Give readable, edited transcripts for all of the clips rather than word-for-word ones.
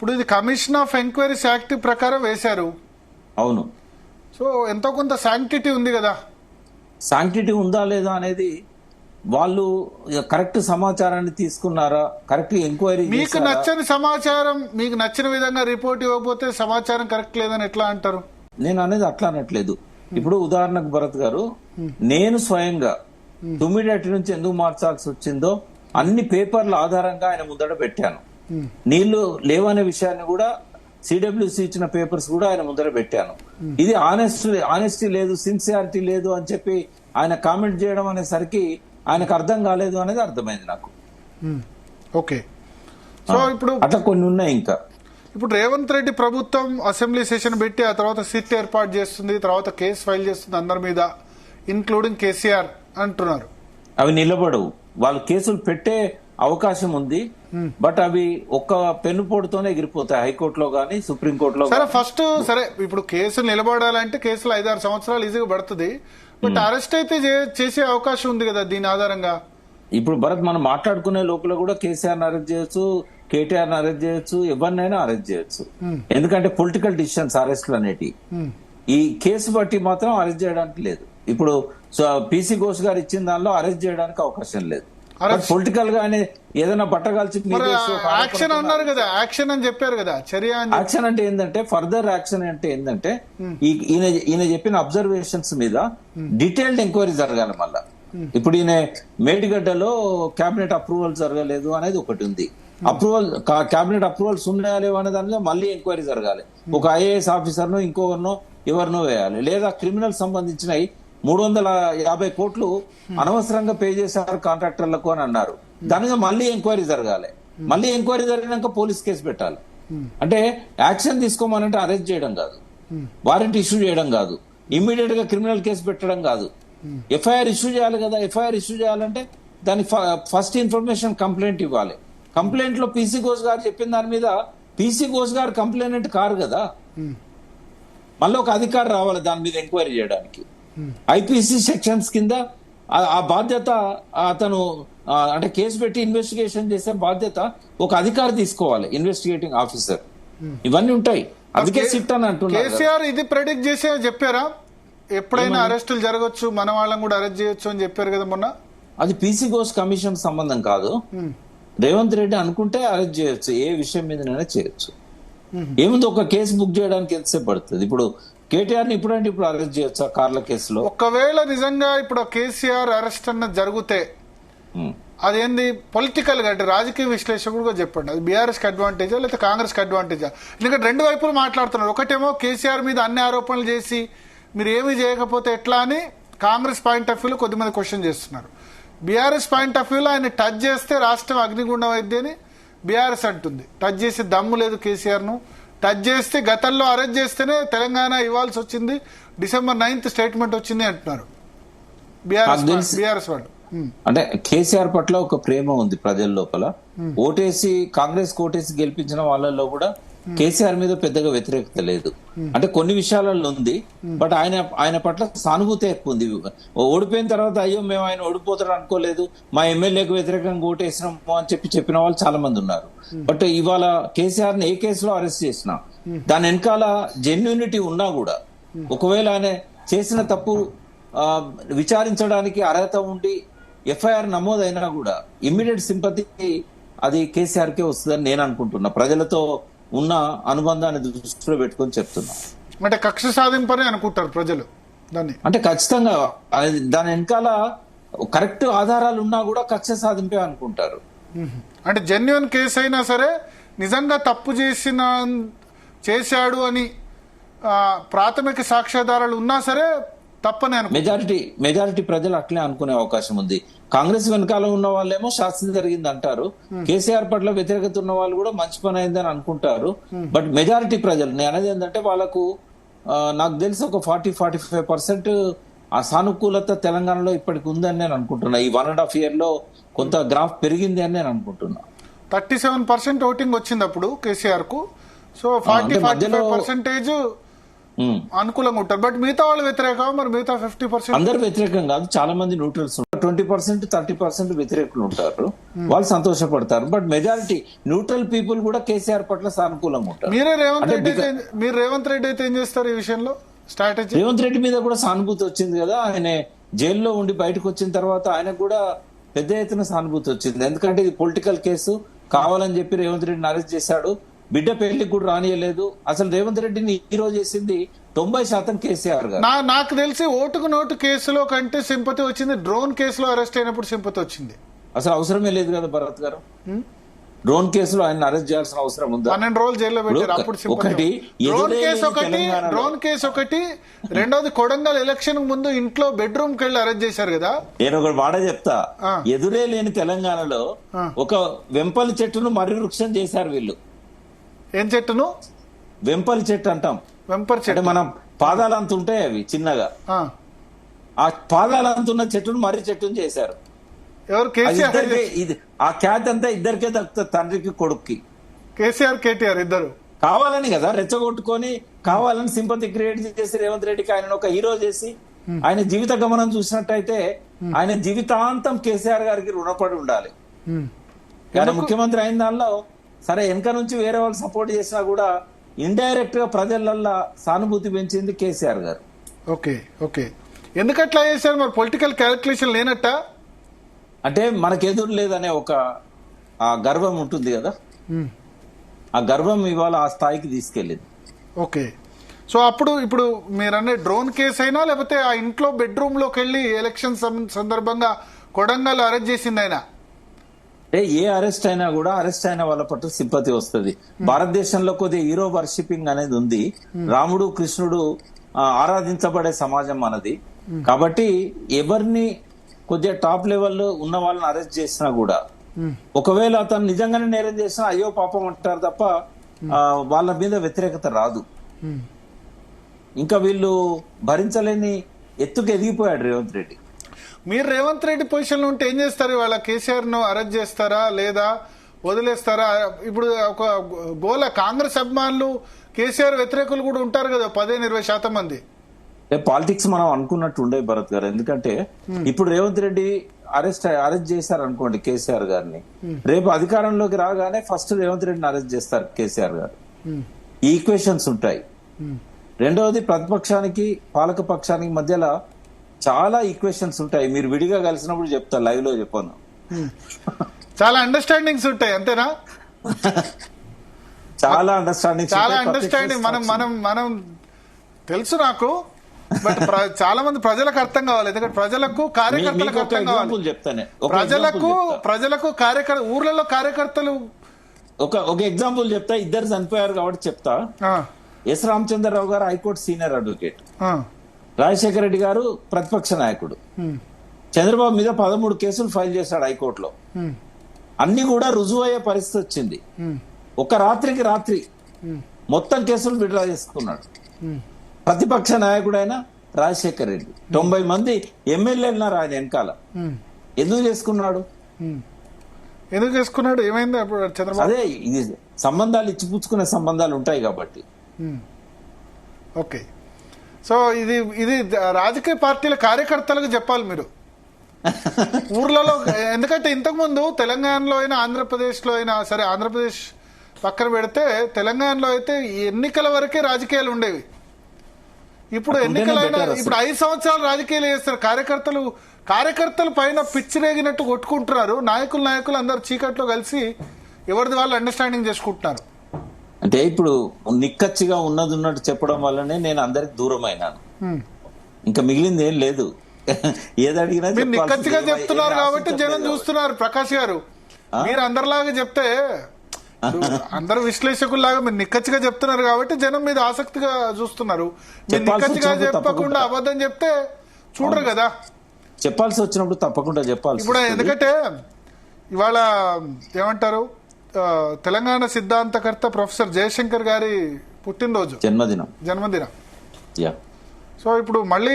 ఇప్పుడు ఇది commission of enquiries act ప్రకారం వేశారు. అవును. సో ఎంతో కొంత శాంక్టిటీ ఉంది కదా. శాంక్టిటీ ఉందా లేదా అనేది వాళ్ళు కరెక్ట్ సమాచారాన్ని తీసుకున్నారా, కరెక్ట్ ఎంక్వైరీ మీకు నచ్చని సమాచారం మీకు నచ్చిన విధంగా రిపోర్ట్ ఇవ్వకపోతే సమాచారం కరెక్ట్ లేదని ఎట్లా అంటారు? నేను అనేది అట్లా అనట్లేదు. ఇప్పుడు ఉదాహరణకు భరత్ గారు, నేను స్వయంగా తుమ్మిడేటి నుంచి ఎందుకు మార్చాల్సి వచ్చిందో అన్ని పేపర్ల ఆధారంగా ఆయన ముందట పెట్టాను. నీళ్లు లేవనే విషయాన్ని కూడా సిడబ్ల్యూసి ఇచ్చిన పేపర్స్ కూడా ఆయన ముందర పెట్టాను. ఇది ఆనెస్టీ లేదు, సిన్సియారిటీ లేదు అని చెప్పి ఆయన కామెంట్ చేయడం అనేసరికి ఆయనకు అర్థం కాలేదు అనేది అర్థమైంది నాకు. ఓకే. సో ఇప్పుడు అట్లా కొన్ని ఉన్నాయి. ఇంకా ఇప్పుడు రేవంత్ రెడ్డి ప్రభుత్వం అసెంబ్లీ సెషన్ పెట్టి ఆ తర్వాత సిట్ ఏర్పాటు చేస్తుంది, తర్వాత కేసు ఫైల్ చేస్తుంది అందరి మీద, ఇన్క్లూడింగ్ కేసీఆర్ అంటున్నారు. అవి నిలబడవు. వాళ్ళు కేసులు పెట్టే అవకాశం ఉంది, బట్ అవి ఒక్క పెన్నుపోటుతోనే ఎగిరిపోతాయి హైకోర్టులో గానీ సుప్రీంకోర్టులో. సరే ఫస్ట్ సరే ఇప్పుడు కేసులు నిలబడాలంటే కేసులు 5-6 సంవత్సరాలు ఈజీగా పడుతుంది, బట్ అరెస్ట్ అయితే చేసే అవకాశం ఉంది కదా దీని ఆధారంగా. ఇప్పుడు భరత్ మనం మాట్లాడుకునే లోపల కూడా కేసీఆర్ అరెస్ట్ చేయొచ్చు, కేటీఆర్ అరెస్ట్ చేయొచ్చు, ఎవరినైనా అరెస్ట్ చేయొచ్చు. ఎందుకంటే పొలిటికల్ డిసిషన్స్ అరెస్ట్లు అనేటి. ఈ కేసు బట్టి మాత్రం అరెస్ట్ చేయడానికి లేదు. ఇప్పుడు పీసీ ఘోష్ గారు ఇచ్చిన దానిలో అరెస్ట్ చేయడానికి అవకాశం లేదు. పొలిటికల్ గానే ఏదైనా బట్టగాల్చి యాక్షన్ అన్నారు కదా, యాక్షన్ అని చెప్పారు కదా, చర్య. యాక్షన్ అంటే ఏంటంటే ఫర్దర్ యాక్షన్ అంటే ఏంటంటే ఈయన చెప్పిన అబ్జర్వేషన్స్ మీద డీటెయిల్డ్ ఎంక్వైరీ జరగాలి. మళ్ళా ఇప్పుడు ఈయన మేడిగడ్డలో కేబినెట్ అప్రూవల్ జరగలేదు అనేది ఒకటి ఉంది. కేబినెట్ అప్రూవల్స్ ఉన్నాయా లేవా అనే దాని మీద మళ్ళీ ఎంక్వైరీ జరగాలి. ఒక ఐఏఎస్ ఆఫీసర్ను ఇంకొకరినో ఎవరినో వేయాలి. లేదా క్రిమినల్ సంబంధించినవి 350 కోట్లు అనవసరంగా పే చేశారు కాంట్రాక్టర్లకు అని అన్నారు. దాని మీద మళ్ళీ ఎంక్వైరీ జరగాలి. మళ్ళీ ఎంక్వైరీ జరిగినాక పోలీస్ కేసు పెట్టాలి. అంటే యాక్షన్ తీసుకోమనంటే అరెస్ట్ చేయడం కాదు, వారెంట్ ఇష్యూ చేయడం కాదు, ఇమ్మీడియట్ గా క్రిమినల్ కేసు పెట్టడం కాదు, ఎఫ్ఐఆర్ ఇష్యూ చేయాలి కదా. ఎఫ్ఐఆర్ ఇష్యూ చేయాలంటే దాని ఫస్ట్ ఇన్ఫర్మేషన్ కంప్లైంట్ ఇవ్వాలి. కంప్లైంట్ లో పీసీ ఘోష్ గారు చెప్పిన దాని మీద పీసీ ఘోష్ గారు కంప్లైంట్ కారు కదా, మళ్ళీ ఒక అధికారి రావాలి దాని మీద ఎంక్వైరీ చేయడానికి. ఐపీసీ సెక్షన్స్ కింద ఆ బాధ్యత అతను అంటే కేసు పెట్టి ఇన్వెస్టిగేషన్ చేసే బాధ్యత ఒక అధికారి తీసుకోవాలి, ఇన్వెస్టిగేటింగ్ ఆఫీసర్. ఇవన్నీ ఉంటాయి. అందుకే సిట్ అని అంటున్నారు. కేసీఆర్ ఇది ప్రెడిక్ట్ చేసే చెప్పారా ఎప్పుడైనా అరెస్టులు జరగచ్చు, మన వాళ్ళని కూడా అరెస్ట్ చేయొచ్చు అని చెప్పారు కదా మొన్న. అది పీసీ ఘోష్ కమిషన్ సంబంధం కాదు. రేవంత్ రెడ్డి అనుకుంటే అరెస్ట్ చేయొచ్చు, ఏ విషయం మీదనైనా చేయొచ్చు. ఏముంది, ఒక కేసు బుక్ చేయడానికి ఎంతసేపు పడుతుంది? ఇప్పుడు కేటీఆర్ ని ఇప్పుడు అరెస్ట్ చేయొచ్చు కార్ల కేసులో. ఒకవేళ నిజంగా ఇప్పుడు కేసీఆర్ అరెస్ట్ అన్న జరిగితే అదేంది పొలిటికల్ గా అంటే రాజకీయ విశ్లేషకుడుగా చెప్పండి, అది బీఆర్ఎస్ కి అడ్వాంటేజా లేకపోతే కాంగ్రెస్ కి అడ్వాంటేజా? ఎందుకంటే రెండు వైపులు మాట్లాడుతున్నారు. ఒకటేమో కేసీఆర్ మీద అన్ని ఆరోపణలు చేసి మీరు ఏమీ చేయకపోతే ఎట్లా అని కాంగ్రెస్ పాయింట్ ఆఫ్ వ్యూలో కొద్దిమంది క్వశ్చన్ చేస్తున్నారు. బీఆర్ఎస్ పాయింట్ ఆఫ్ వ్యూలో ఆయన టచ్ చేస్తే రాష్ట్రం అగ్నిగుండం అయింది అని బీఆర్ఎస్ అంటుంది. టచ్ చేసి దమ్ము లేదు కేసీఆర్ ను. టచ్ చేస్తే గతంలో అరెస్ట్ చేస్తేనే తెలంగాణ ఇవ్వాల్సి వచ్చింది, December 9th స్టేట్మెంట్ వచ్చింది అంటున్నారు బీఆర్ఎస్ వాళ్ళు. అంటే కేసీఆర్ పట్ల ఒక ప్రేమ ఉంది ప్రజల లోపల. ఓటేసి కాంగ్రెస్ ఓటేసి గెలిపించిన వాళ్ళల్లో కూడా కేసీఆర్ మీద పెద్దగా వ్యతిరేకత లేదు. అంటే కొన్ని విషయాలలో ఉంది, బట్ ఆయన పట్ల సానుభూతి ఎక్కువ ఉంది. ఓడిపోయిన తర్వాత అయ్యో మేము ఆయన ఓడిపోతాడు అనుకోలేదు, మా ఎమ్మెల్యేకు వ్యతిరేకంగా ఓటేసినాము అని చెప్పిన వాళ్ళు చాలా మంది ఉన్నారు. బట్ ఇవాళ కేసీఆర్ ని ఏ కేసులో అరెస్ట్ చేసినా దాని వెనకాల జెన్యూనిటీ ఉన్నా కూడా, ఒకవేళ ఆయన చేసిన తప్పు విచారించడానికి అర్హత ఉండి ఎఫ్ఐఆర్ నమోదైనా కూడా ఇమ్మీడియట్ సింపతి అది కేసీఆర్ కే వస్తుందని నేను అనుకుంటున్నా. ప్రజలతో ఉన్న అనుబంధాన్ని దృష్టిలో పెట్టుకొని చెప్తున్నా. అంటే కక్ష సాధింపని అనుకుంటారు ప్రజలు దాన్ని. అంటే ఖచ్చితంగా దాని వెనకాల కరెక్ట్ ఆధారాలు ఉన్నా కూడా కక్ష సాధింపే అనుకుంటారు. అంటే జెన్యున్ కేసు అయినా సరే నిజంగా తప్పు చేశాడు అని ప్రాథమిక సాక్ష్యాధారాలు ఉన్నా సరే తప్పనే మెజారిటీ ప్రజలు అట్లే అనుకునే అవకాశం ఉంది. కాంగ్రెస్ వెనకాల ఉన్న వాళ్ళేమో శాస్త్రం జరిగింది అంటారు, కేసీఆర్ పట్ల వ్యతిరేకత ఉన్న వాళ్ళు కూడా మంచి పని అయిందని అనుకుంటారు. బట్ మెజారిటీ ప్రజలు నేను అనేది ఏంటంటే వాళ్ళకు నాకు తెలిసి ఒక 40-45% ఆ సానుకూలత తెలంగాణలో ఇప్పటికి ఉందని నేను అనుకుంటున్నా. ఈ 1.5 year లో కొంత గ్రాఫ్ పెరిగింది అని నేను అనుకుంటున్నా. 37% ఓటింగ్ వచ్చింది అప్పుడు కేసీఆర్ కు. సో 40-45% అనుకూలంగా ఉంటారు. బట్ మిగతా వాళ్ళు వ్యతిరేకం, మరి మిగతా 50% అందరు వ్యతిరేకం కాదు, చాలా మంది న్యూట్రల్స్. ఒక 20% 30% వ్యతిరేకులు ఉంటారు, వాళ్ళు సంతోషపడతారు. బట్ మెజారిటీ న్యూట్రల్ పీపుల్ కూడా కేసీఆర్ పట్ల సానుకూలంగా ఉంటారు. మీరు రేవంత్ రెడ్డి అయితే ఏం చేస్తారు ఈ విషయంలో? స్ట్రాటజీ రేవంత్ రెడ్డి మీద కూడా సానుభూతి వచ్చింది కదా, ఆయన జైల్లో ఉండి బయటకు వచ్చిన తర్వాత ఆయనకు కూడా పెద్ద ఎత్తున సానుభూతి వచ్చింది. ఎందుకంటే ఇది పొలిటికల్ కేసు, కావాలని చెప్పి రేవంత్ రెడ్డిని అరెస్ట్ చేశాడు, బిడ్డ పెళ్లికి కూడా రానియలేదు. అసలు రేవంత్ రెడ్డిని ఈ రోజు చేసింది 90% కేసీఆర్ గారు. నాకు తెలిసి ఓటుకు నోటు కేసులో కంటే సింపతి వచ్చింది డ్రోన్ కేసులో అరెస్ట్ అయినప్పుడు సింపతి వచ్చింది. అసలు అవసరమే లేదు కదా భరత్ గారు, డ్రోన్ కేసులో ఆయన అరెస్ట్ చేయాల్సిన అవసరం ఉందా? 12 రోజులు జైల్లో పెట్టారు, అప్పుడు సింపతి. డ్రోన్ కేసు ఒకటి, రెండోది కొడంగల్ ఎలక్షన్ ముందు ఇంట్లో బెడ్రూమ్ కి వెళ్ళి అరెస్ట్ చేశారు కదా. నేను ఒక మాట చెప్తా, ఎదురే లేని తెలంగాణలో ఒక వెంపలి చెట్టును మర్రి వృక్షం చేశారు వీళ్ళు. ఏం చెట్టును? వెంపలి చెట్టు అంటాం. వెంపర్ చెట్టు అంటే మనం పాదాలంత ఉంటాయి అవి చిన్నగా, ఆ పాదాలంతున్న చెట్టును మర్రి చెట్టును చేశారు. ఎవరు? కేసీఆర్. ఇది ఆ ఖ్యాతి అంతా ఇద్దరికే దక్కుతుంది, తండ్రికి కొడుక్కి. కేసీఆర్ కేటీఆర్ ఇద్దరు కావాలని కదా రెచ్చగొట్టుకొని, కావాలని సింపతి క్రియేట్ చేసి రేవంత్ రెడ్డికి ఆయన ఒక హీరో చేసి, ఆయన జీవిత గమనం చూసినట్టయితే ఆయన జీవితాంతం కేసీఆర్ గారికి రుణపడి ఉండాలి. ఆయన ముఖ్యమంత్రి అయిన దానిలో సరే వెనక నుంచి వేరే వాళ్ళు సపోర్ట్ చేసినా కూడా ఇండైరెక్ట్ గా ప్రజలల్లో సానుభూతి పెంచింది కేసీఆర్ గారు. ఓకే ఓకే, ఎందుకట్లా చేశారు మరి? పొలిటికల్ క్యాల్కులేషన్ లేనట్ట, అంటే మనకెదురు లేదనే ఒక ఆ గర్వం ఉంటుంది కదా, ఆ గర్వం ఇవాళ ఆ స్థాయికి తీసుకెళ్ళింది. ఓకే, సో అప్పుడు ఇప్పుడు మీరన్నే డ్రోన్ కేసు అయినా లేకపోతే ఆ ఇంట్లో బెడ్రూమ్ లోకి వెళ్ళి ఎలక్షన్ సందర్భంగా కొడంగల్ అరెస్ట్ చేసింది ఆయన, అంటే ఏ అరెస్ట్ అయినా కూడా అరెస్ట్ అయిన వాళ్ళ పట్ల సింపతి వస్తుంది. భారతదేశంలో కొద్దిగా హీరో వర్షిపింగ్ అనేది ఉంది. రాముడు కృష్ణుడు ఆరాధించబడే సమాజం మనది. కాబట్టి ఎవరిని కొద్దిగా టాప్ లెవెల్లో ఉన్న వాళ్ళని అరెస్ట్ చేసినా కూడా, ఒకవేళ అతను నిజంగానే నేరం చేసినా అయ్యో పాపం అంటారు తప్ప వాళ్ళ మీద వ్యతిరేకత రాదు. ఇంకా వీళ్ళు భరించలేని ఎత్తుకు ఎదిగిపోయాడు రేవంత్ రెడ్డి. మీరు రేవంత్ రెడ్డి పొజిషన్ లో ఉంటే ఏం చేస్తారు? వాళ్ళ కేసీఆర్ ను అరెస్ట్ చేస్తారా లేదా వదిలేస్తారా? ఇప్పుడు ఒక గోల కాంగ్రెస్ అభిమానులు కేసీఆర్ వ్యతిరేకులు కూడా ఉంటారు కదా, 15-20% మంది. పాలిటిక్స్ మనం అనుకున్నట్టు ఉండే భరత్ గారు, ఎందుకంటే ఇప్పుడు రేవంత్ రెడ్డి అరెస్ట్ చేశారు అనుకోండి కేసీఆర్ గారిని, రేపు అధికారంలోకి రాగానే ఫస్ట్ రేవంత్ రెడ్డిని అరెస్ట్ చేస్తారు కేసీఆర్ గారు. ఈ ఈక్వేషన్స్ ఉంటాయి. రెండవది ప్రతిపక్షానికి పాలక పక్షానికి మధ్యలో చాలా ఈక్వేషన్స్ ఉంటాయి. మీరు విడిగా కలిసినప్పుడు చెప్తా, లైవ్ లో చెప్పాను. చాలా అండర్స్టాండింగ్స్ ఉంటాయి, అంతేనా? చాలా అండర్స్టాండింగ్ మనం తెలుసు నాకు, బట్ చాలా మంది ప్రజలకు అర్థం కావాలి. ఎందుకంటే ప్రజలకు కార్యకర్తలకు అర్థం కావాలి. చెప్తాను, ప్రజలకు ఊర్లలో కార్యకర్తలు. ఒక ఎగ్జాంపుల్ చెప్తా, ఇద్దరు చనిపోయారు కాబట్టి చెప్తా. ఎస్ రామచంద్రరావు గారు high court senior advocate, Rajasekhara Reddy గారు ప్రతిపక్ష నాయకుడు. చంద్రబాబు మీద 13 కేసులు ఫైల్ చేశాడు హైకోర్టులో. అన్ని కూడా రుజువు అయ్యే పరిస్థితి వచ్చింది. ఒక రాత్రికి రాత్రి మొత్తం కేసులు విడ్రా చేసుకున్నాడు ప్రతిపక్ష నాయకుడైన రాజశేఖర రెడ్డి. 90 మంది ఎమ్మెల్యేలు ఉన్నారు ఆయన వెనకాల. ఎందుకు చేసుకున్నాడు? ఏమైంది అప్పుడు చంద్రబాబు? అదే, ఇది సంబంధాలు ఇచ్చిపుచ్చుకునే సంబంధాలు ఉంటాయి కాబట్టి. ఓకే, సో ఇది రాజకీయ పార్టీల కార్యకర్తలకు చెప్పాలి మీరు ఊర్లలో. ఎందుకంటే ఇంతకు ముందు తెలంగాణలో అయినా ఆంధ్రప్రదేశ్లో అయినా సరే, ఆంధ్రప్రదేశ్ పక్కన పెడితే తెలంగాణలో అయితే ఎన్నికల వరకే రాజకీయాలు ఉండేవి. ఇప్పుడు ఎన్నికలైనా ఇప్పుడు 5 సంవత్సరాలు రాజకీయాలు చేస్తారు. కార్యకర్తల పైన పిచ్చి రేగినట్టు కొట్టుకుంటున్నారు. నాయకులు అందరు చీకట్లో కలిసి ఎవరిది వాళ్ళు అండర్స్టాండింగ్ చేసుకుంటున్నారు. అంటే ఇప్పుడు నిక్కచ్చిగా ఉన్నట్టు చెప్పడం వల్లనే నేను అందరికి దూరం అయినాను. ఇంకా మిగిలింది ఏం లేదు. ఏదడిగినా మీరు నిక్కచ్చిగా చెప్తున్నారు కాబట్టి జనం చూస్తున్నారు. ప్రకాష్ గారు, మీరు అందరిలాగా చెప్తే, అందరు విశ్లేషకుల్లాగా మీరు నిక్కచ్చిగా చెప్తున్నారు కాబట్టి జనం మీద ఆసక్తిగా చూస్తున్నారు. మీరు నిక్కచ్చిగా చెప్పకుండా అబద్ధం చెప్తే చూడరు కదా. చెప్పాల్సి వచ్చినప్పుడు తప్పకుండా చెప్పాల్సి. ఇప్పుడు ఎందుకంటే ఇవాళ ఏమంటారు, తెలంగాణ సిద్ధాంతకర్త ప్రొఫెసర్ జయశంకర్ గారి పుట్టినరోజు, జన్మదినం. సో ఇప్పుడు మళ్ళీ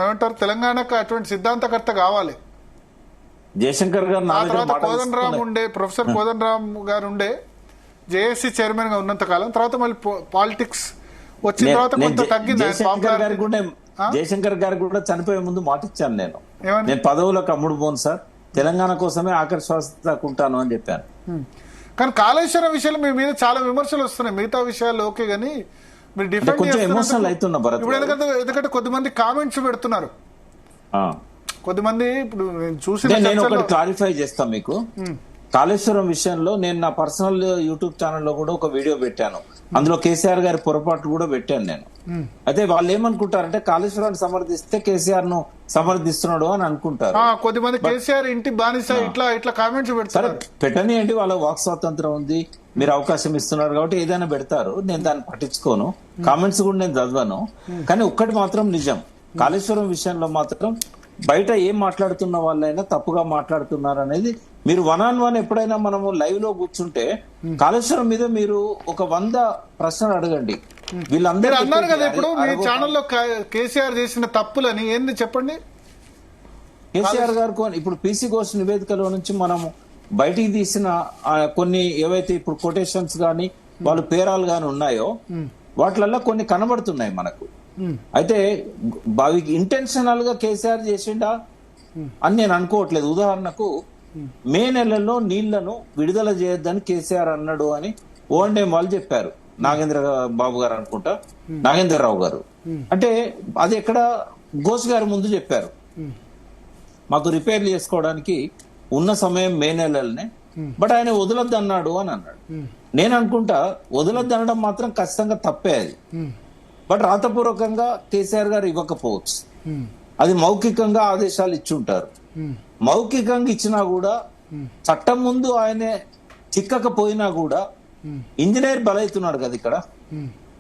ఏమంటారు, తెలంగాణకు అటువంటి సిద్ధాంతకర్త కావాలి. జయశంకర్ గారు ఆ తర్వాత కోదండరామ్ ఉండే, ప్రొఫెసర్ కోదండరామ్ గారు ఉండే జేఏసీ చైర్మన్ గా ఉన్నంత కాలం. తర్వాత మళ్ళీ పాలిటిక్స్ వచ్చిన తర్వాత కొంత తగ్గింది. జయశంకర్ గారికి కూడా చనిపోయే ముందు మాట ఇచ్చాను నేను. ఏమని? నేను పదవులకు అమ్ముడు పోను సార్, తెలంగాణ కోసమే ఆఖరి శ్వాస దాకా ఉంటాను అని చెప్పాను. కానీ కాళేశ్వరం విషయంలో మీ మీద చాలా విమర్శలు వస్తున్నాయి. మిగతా విషయాలు ఓకే గానీ మీరు డిఫెండ్ కొంచెం ఎమోషనల్ అవుతున్నా భరత్ ఇప్పుడు గారు. ఎందుకంటే కొద్దిమంది కామెంట్స్ పెడుతున్నారు. ఆ. కొద్దిమంది ఇప్పుడు నేను చూసిన నేను ఒకటి చర్చల్లో- క్లారిఫై చేస్తాను మీకు. కాళేశ్వరం విషయంలో నేను నా పర్సనల్ యూట్యూబ్ ఛానల్లో కూడా ఒక వీడియో పెట్టాను. అందులో కేసీఆర్ గారి పొరపాటు కూడా పెట్టాను నేను. అయితే వాళ్ళు ఏమనుకుంటారంటే కాళేశ్వరాన్ని సమర్థిస్తే కేసీఆర్ ను సమర్థిస్తున్నాడు అని అనుకుంటారు. కొద్దిమంది కేసీఆర్ ఇంటి బానిస ఇట్లా కామెంట్స్ సరే పెడతారు. పెట్టనియండి, వాళ్ళ వాక్ స్వాతంత్రం ఉంది, మీరు అవకాశం ఇస్తున్నారు కాబట్టి ఏదైనా పెడతారు. నేను దాన్ని పట్టించుకోను, కామెంట్స్ కూడా నేను చదవను. కానీ ఒక్కటి మాత్రం నిజం, కాళేశ్వరం విషయంలో మాత్రం బయట ఏం మాట్లాడుతున్న వాళ్ళైనా తప్పుగా మాట్లాడుతున్నారు అనేది మీరు 1-on-1 ఎప్పుడైనా మనము లైవ్ లో కూర్చుంటే కాళేశ్వరం మీద మీరు ఒక 100 ప్రశ్నలు అడగండి. వీళ్ళందరూ మీరు అన్నారు కదా ఇప్పుడు మీ అరగో- ఛానల్లో కేసీఆర్ చేసిన తప్పులని ఏంది చెప్పండి. కేసీఆర్ గారు ఇప్పుడు పీసీ ఘోష్ నివేదికలో నుంచి మనము బయటికి తీసిన కొన్ని ఏవైతే ఇప్పుడు కొటేషన్స్ గాని వాళ్ళు పేరాలు గాని ఉన్నాయో వాటిలలో కొన్ని కనబడుతున్నాయి మనకు. అయితే అవి ఇంటెన్షనల్ గా కేసీఆర్ చేసిండా అని నేను అనుకోవట్లేదు. ఉదాహరణకు మే నెలలో నీళ్లను విడుదల చేయొద్దని కేసీఆర్ అన్నాడు అని ఓఎన్ఎం వాళ్ళు చెప్పారు. నాగేంద్ర బాబు గారు అనుకుంటా, నాగేంద్రరావు గారు. అంటే అది ఎక్కడ ఘోష్ గారి ముందు చెప్పారు, మాకు రిపేర్లు చేసుకోవడానికి ఉన్న సమయం మే నెలలనే, బట్ ఆయన వదలొద్దు అన్నాడు అని అన్నాడు. నేను అనుకుంటా వదలొద్దు అనడం మాత్రం ఖచ్చితంగా తప్పే అది. బట్ రాతపూర్వకంగా కేసీఆర్ గారు ఇవ్వకపోవచ్చు, అది మౌఖికంగా ఆదేశాలు ఇచ్చి ఉంటారు. మౌఖికంగా ఇచ్చినా కూడా చట్టం ముందు ఆయనే చిక్కకపోయినా కూడా ఇంజనీర్ బలవుతున్నాడు కదా ఇక్కడ.